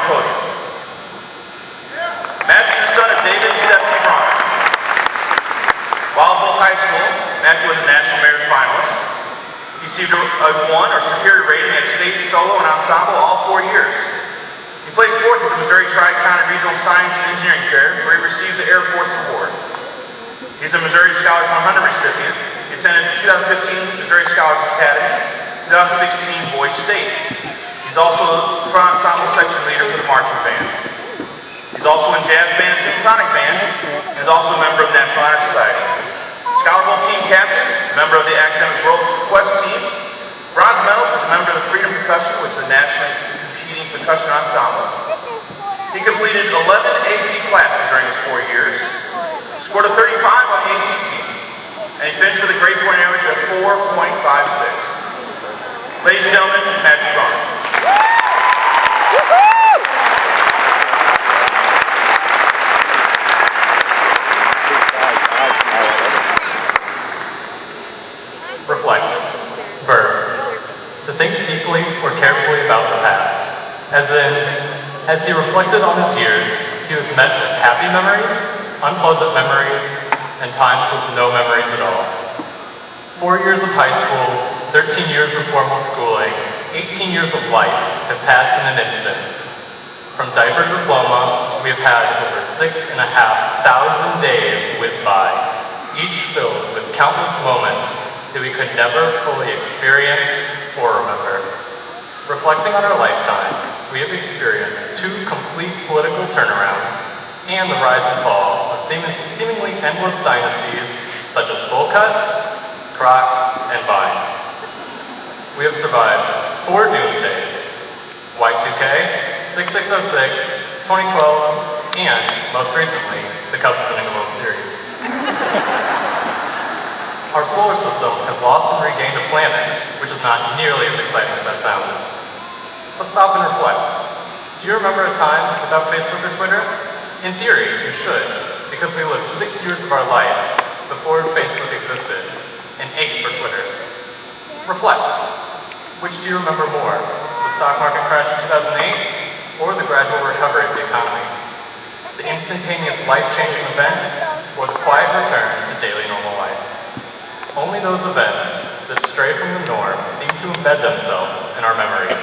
podium. Matthew is the son of David and Stephanie Brawner. While at Holt High School, Matthew was a National Merit finalist. He received a 1 or superior rating at state, solo, and ensemble all 4 years. He placed 4th with the Missouri Tri-County Regional Science and Engineering Fair, where he received the Air Force Award. He's a Missouri Scholars 100 recipient. He attended the 2015 Missouri Scholars Academy, 2016 Boys State. He's also a front ensemble section leader for the marching band. He's also in jazz band and symphonic band, and is also a member of the National Honor Society. Scholar Bowl team captain, member of the Academic World Quest team. Bronze medalist is a member of the Freedom Percussion, which is a nationally competing percussion ensemble. He completed 11 AP classes during his 4 years, scored a 35 on the ACT, and he finished with a grade point average of 4.56. Ladies and gentlemen, Matthew Brawner. Reflect. Verb. To think deeply or carefully about the past. As he reflected on his years, he was met with happy memories, unpleasant memories, and times with no memories at all. 4 years of high school, 13 years of formal schooling, 18 years of life have passed in an instant. From diaper diploma, we have had over 6,500 days whiz by, each filled with countless moments that we could never fully experience or remember. Reflecting on our lifetime, we have experienced 2 complete political turnarounds and the rise and fall of seemingly endless dynasties such as Bowl Cuts, Crocs, and Vine. We have survived 4 doomsdays: Y2K, 6606, 2012, and, most recently, the Cubs winning the World Series. Our solar system has lost and regained a planet, which is not nearly as exciting as that sounds. Let's stop and reflect. Do you remember a time without Facebook or Twitter? In theory, you should, because we lived 6 years of our life before Facebook existed, and 8 for Twitter. Reflect. Which do you remember more? The stock market crash in 2008, or the gradual recovery of the economy? The instantaneous life-changing event, or the quiet return to daily normal life? Only those events that stray from the norm seem to embed themselves in our memories,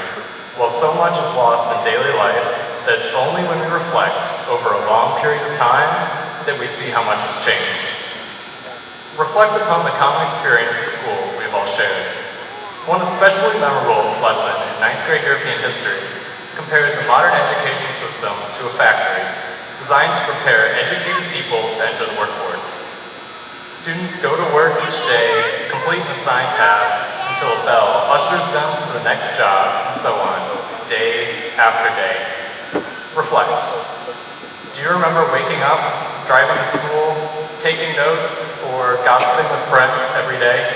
while so much is lost in daily life that it's only when we reflect over a long period of time that we see how much has changed. Reflect upon the common experience of school we've all shared. One especially memorable lesson in 9th grade European history compared the modern education system to a factory designed to prepare educated people to enter the workforce. Students go to work each day, complete an assigned task, until a bell ushers them to the next job, and so on, day after day. Reflect. Do you remember waking up, driving to school, taking notes, or gossiping with friends every day?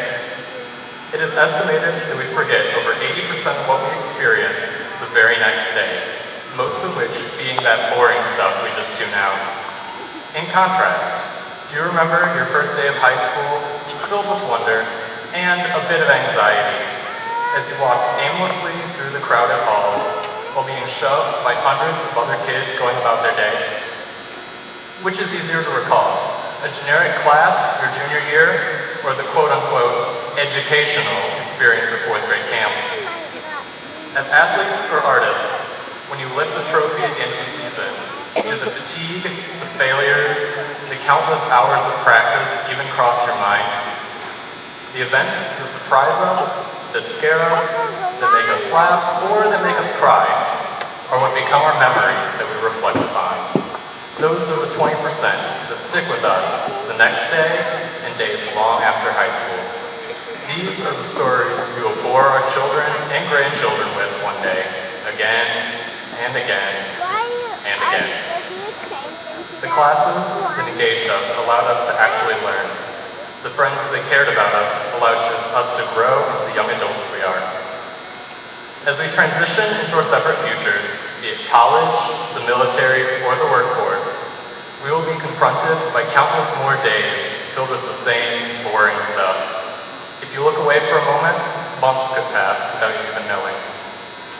It is estimated that we forget over 80% of what we experience the very next day, most of which being that boring stuff we just tune out. In contrast, do you remember your first day of high school, filled with wonder and a bit of anxiety, as you walked aimlessly through the crowded halls while being shoved by hundreds of other kids going about their day? Which is easier to recall, a generic class your junior year, or the quote-unquote educational experience of 4th grade camp? As athletes or artists, when you lift the trophy at the end of the season, do the fatigue, the failures, the countless hours of practice even cross your mind? The events that surprise us, that scare us, that make us laugh, or that make us cry, are what become our memories that we reflect upon. Those are the 20% that stick with us the next day and days long after high school. These are the stories we will bore our children and grandchildren with one day, again and again and again. The classes that engaged us allowed us to actually learn. The friends that cared about us allowed us to grow into the young adults we are. As we transition into our separate futures, be it college, the military, or the workforce, we will be confronted by countless more days filled with the same boring stuff. If you look away for a moment, months could pass without you even knowing.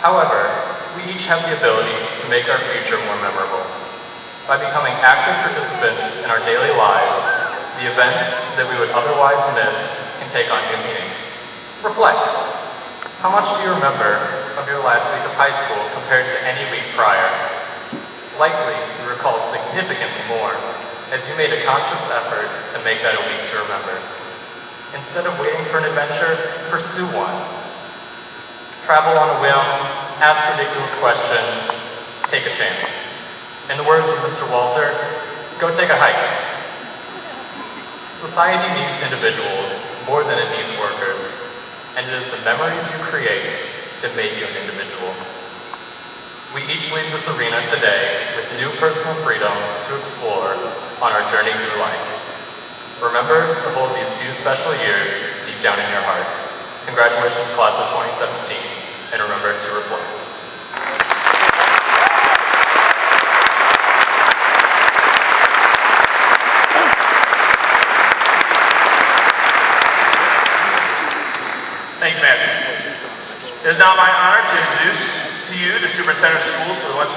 However, we each have the ability to make our future more memorable. By becoming active participants in our daily lives, the events that we would otherwise miss can take on new meaning. Reflect. How much do you remember of your last week of high school compared to any week prior? Likely, you recall significantly more, as you made a conscious effort to make that a week to remember. Instead of waiting for an adventure, pursue one. Travel on a whim, ask ridiculous questions, take a chance. In the words of Mr. Walter, go take a hike. Society needs individuals more than it needs workers, and it is the memories you create that make you an individual. We each leave this arena today with new personal freedoms to explore on our journey through life. Remember to hold these few special years deep down in your heart. Congratulations, class of 2017, and remember to reflect. Thank you, Matthew. It is now my honor to introduce to you the Superintendent of Schools for the West